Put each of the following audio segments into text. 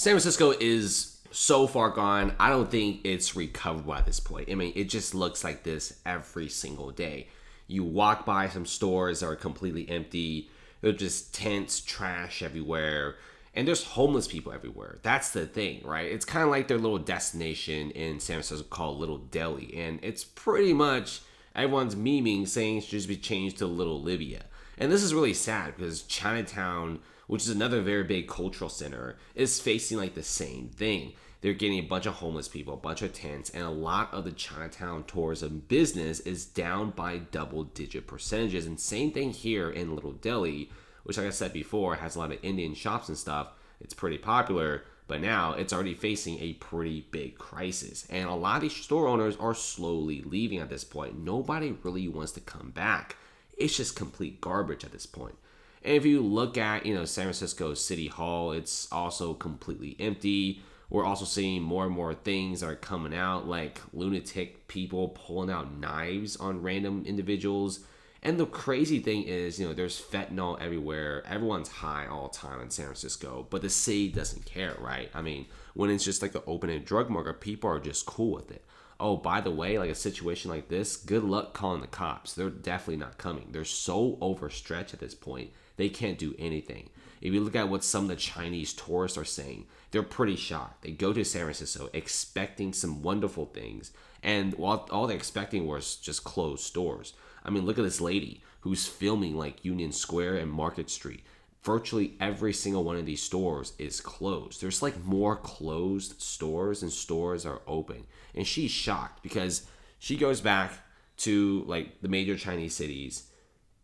San Francisco is so far gone. I don't think it's recoverable at this point. I mean, it just looks like this every single day. You walk by some stores that are completely empty. There's just tents, trash everywhere, and there's homeless people everywhere. That's the thing, right? It's kind of like their little destination in San Francisco called Little Delhi, and it's pretty much everyone's memeing saying it should just be changed to Little Libya. And this is really sad because Chinatown, which is another very big cultural center, is facing like the same thing. They're getting a bunch of homeless people, a bunch of tents, and a lot of the Chinatown tourism business is down by double-digit percentages. And same thing here in Little Delhi, which, like I said before, has a lot of Indian shops and stuff. It's pretty popular, but now it's already facing a pretty big crisis. And a lot of these store owners are slowly leaving at this point. Nobody really wants to come back. It's just complete garbage at this point. And if you look at, San Francisco City Hall, it's also completely empty. We're also seeing more and more things that are coming out, like lunatic people pulling out knives on random individuals. And the crazy thing is, there's fentanyl everywhere. Everyone's high all the time in San Francisco, but the city doesn't care, right? I mean, when it's just like the open drug market, people are just cool with it. Oh, by the way, like a situation like this, good luck calling the cops. They're definitely not coming. They're so overstretched at this point, they can't do anything. If you look at what some of the Chinese tourists are saying, they're pretty shocked. They go to San Francisco expecting some wonderful things, and all they're expecting was just closed stores. I mean, look at this lady who's filming like Union Square and Market Street. Virtually every single one of these stores is closed. There's like more closed stores than stores are open. And she's shocked because she goes back to like the major Chinese cities,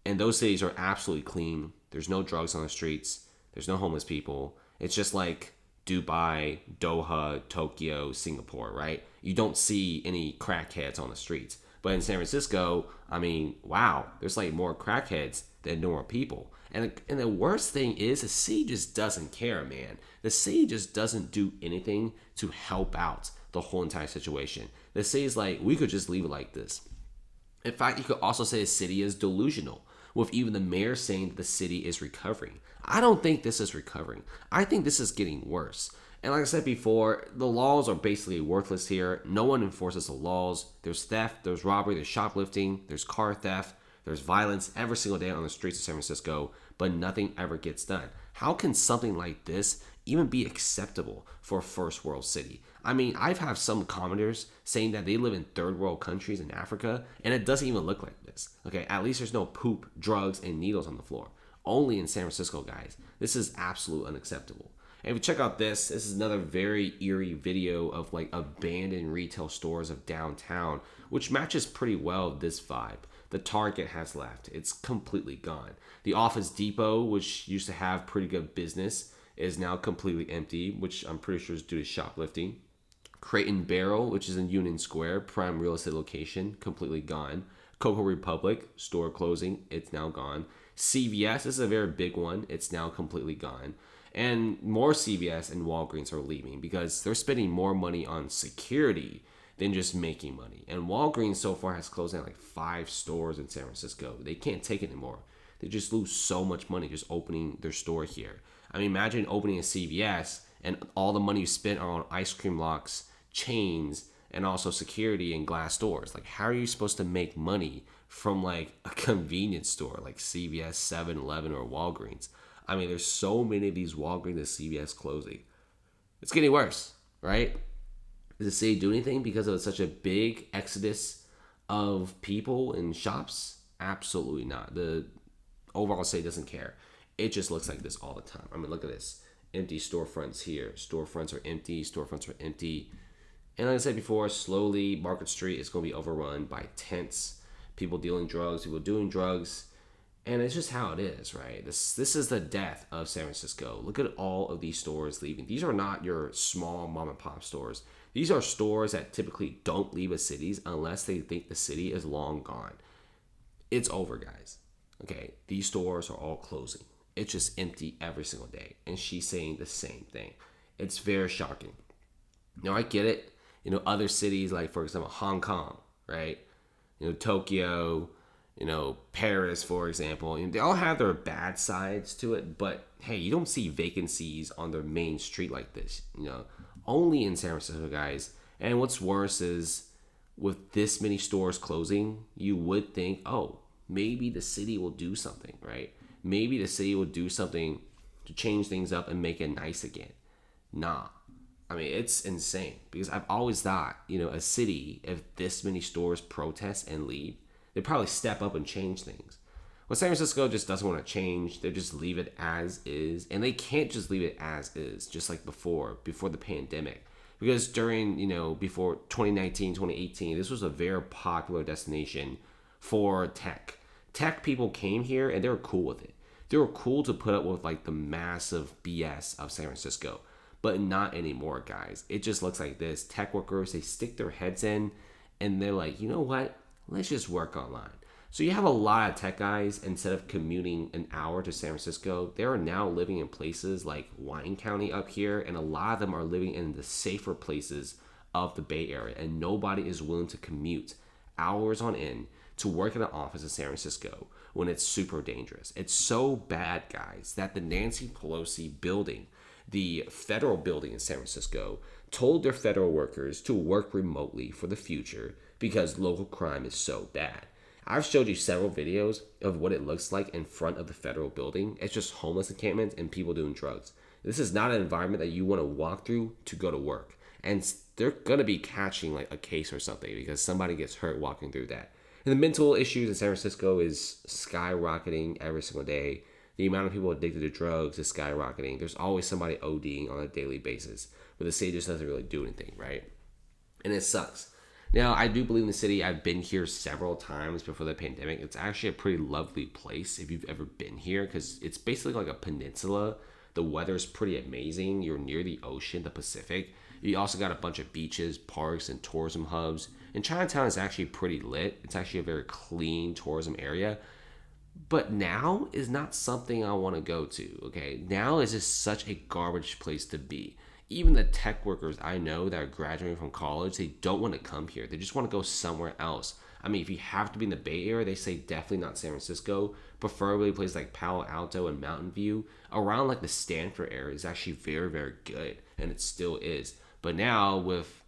and those cities are absolutely clean. There's no drugs on the streets. There's no homeless people. It's just like Dubai, Doha, Tokyo, Singapore, right? You don't see any crackheads on the streets. But in San Francisco, I mean, wow, there's like more crackheads than normal people. And the worst thing is the city just doesn't care, man. The city just doesn't do anything to help out the whole entire situation. The city's like, we could just leave it like this. In fact, you could also say the city is delusional, with even the mayor saying that the city is recovering. I don't think this is recovering. I think this is getting worse. And like I said before, the laws are basically worthless here. No one enforces the laws. There's theft, there's robbery, there's shoplifting, there's car theft, there's violence every single day on the streets of San Francisco, but nothing ever gets done. How can something like this even be acceptable for a first world city? I mean, I've had some commenters saying that they live in third world countries in Africa, and it doesn't even look like this. Okay, at least there's no poop, drugs, and needles on the floor. Only in San Francisco, guys. This is absolutely unacceptable. And if you check out this is another very eerie video of like abandoned retail stores of downtown, which matches pretty well this vibe. The Target has left. It's completely gone. The Office Depot, which used to have pretty good business, is now completely empty, which I'm pretty sure is due to shoplifting. Crate and Barrel, which is in Union Square, prime real estate location, completely gone. Coco Republic, store closing, it's now gone. CVS, this is a very big one, it's now completely gone. And more CVS and Walgreens are leaving because they're spending more money on security than just making money. And Walgreens so far has closed down like 5 stores in San Francisco. They can't take it anymore. They just lose so much money just opening their store here. I mean, imagine opening a CVS and all the money you spent are on ice cream locks, chains, and also security and glass doors. Like, how are you supposed to make money from like a convenience store like CVS, 7-Eleven, or Walgreens? I mean, there's so many of these Walgreens and CVS closing. It's getting worse, right? Does the city do anything because of such a big exodus of people and shops? Absolutely not. The overall city doesn't care. It just looks like this all the time. I mean, look at this. Empty storefronts here. Storefronts are empty. Storefronts are empty. And like I said before, slowly Market Street is going to be overrun by tents, people dealing drugs, people doing drugs. And it's just how it is, right? This is the death of San Francisco. Look at all of these stores leaving. These are not your small mom and pop stores. These are stores that typically don't leave a city unless they think the city is long gone. It's over, guys. Okay, these stores are all closing. It's just empty every single day. And she's saying the same thing. It's very shocking. Now, I get it. Other cities like, for example, Hong Kong, right? Tokyo, Paris, for example. And they all have their bad sides to it, but hey, you don't see vacancies on their main street like this, only in San Francisco, guys. And what's worse is with this many stores closing, you would think, oh, maybe the city will do something, right? Maybe the city will do something to change things up and make it nice again. Nah. I mean, it's insane because I've always thought, a city, if this many stores protest and leave, they'd probably step up and change things. Well, San Francisco just doesn't want to change. They just leave it as is. And they can't just leave it as is, just like before the pandemic. Because during, before 2019, 2018, this was a very popular destination for tech. Tech people came here and they were cool with it. They were cool to put up with like the massive BS of San Francisco. But not anymore, guys. It just looks like this. Tech workers, they stick their heads in and they're like, you know what? Let's just work online. So you have a lot of tech guys, instead of commuting an hour to San Francisco, they are now living in places like Wine County up here, and a lot of them are living in the safer places of the Bay Area, and nobody is willing to commute hours on end to work in an office in San Francisco when it's super dangerous. It's so bad, guys, that the Nancy Pelosi building, the federal building in San Francisco, told their federal workers to work remotely for the future because local crime is so bad. I've showed you several videos of what it looks like in front of the federal building. It's just homeless encampments and people doing drugs. This is not an environment that you want to walk through to go to work. And they're going to be catching like a case or something because somebody gets hurt walking through that. And the mental issues in San Francisco is skyrocketing every single day. The amount of people addicted to drugs is skyrocketing. There's always somebody ODing on a daily basis. But the city just doesn't really do anything, right? And it sucks. Now, I do believe in the city. I've been here several times before the pandemic. It's actually a pretty lovely place if you've ever been here because it's basically like a peninsula. The weather's pretty amazing. You're near the ocean, the Pacific. You also got a bunch of beaches, parks, and tourism hubs. And Chinatown is actually pretty lit. It's actually a very clean tourism area. But now is not something I want to go to, okay? Now is just such a garbage place to be. Even the tech workers I know that are graduating from college, they don't want to come here. They just want to go somewhere else. I mean, if you have to be in the Bay Area, they say definitely not San Francisco. Preferably places like Palo Alto and Mountain View. Around like the Stanford area is actually very, very good. And it still is. But now with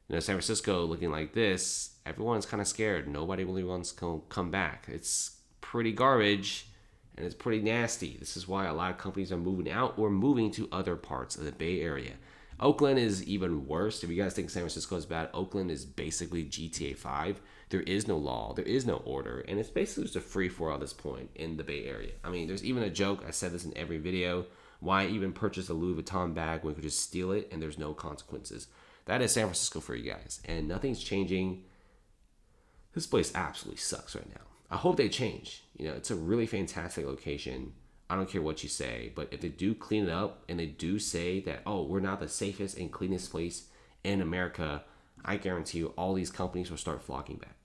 San Francisco looking like this, everyone's kind of scared. Nobody really wants to come back. It's pretty garbage. And it's pretty nasty. This is why a lot of companies are moving out or moving to other parts of the Bay Area. Oakland is even worse. If you guys think San Francisco is bad, Oakland is basically GTA 5. There is no law. There is no order. And it's basically just a free-for-all at this point in the Bay Area. I mean, there's even a joke. I said this in every video. Why even purchase a Louis Vuitton bag when you could just steal it and there's no consequences? That is San Francisco for you guys. And nothing's changing. This place absolutely sucks right now. I hope they change. It's a really fantastic location. I don't care what you say, but if they do clean it up and they do say that, oh, we're not the safest and cleanest place in America, I guarantee you all these companies will start flocking back.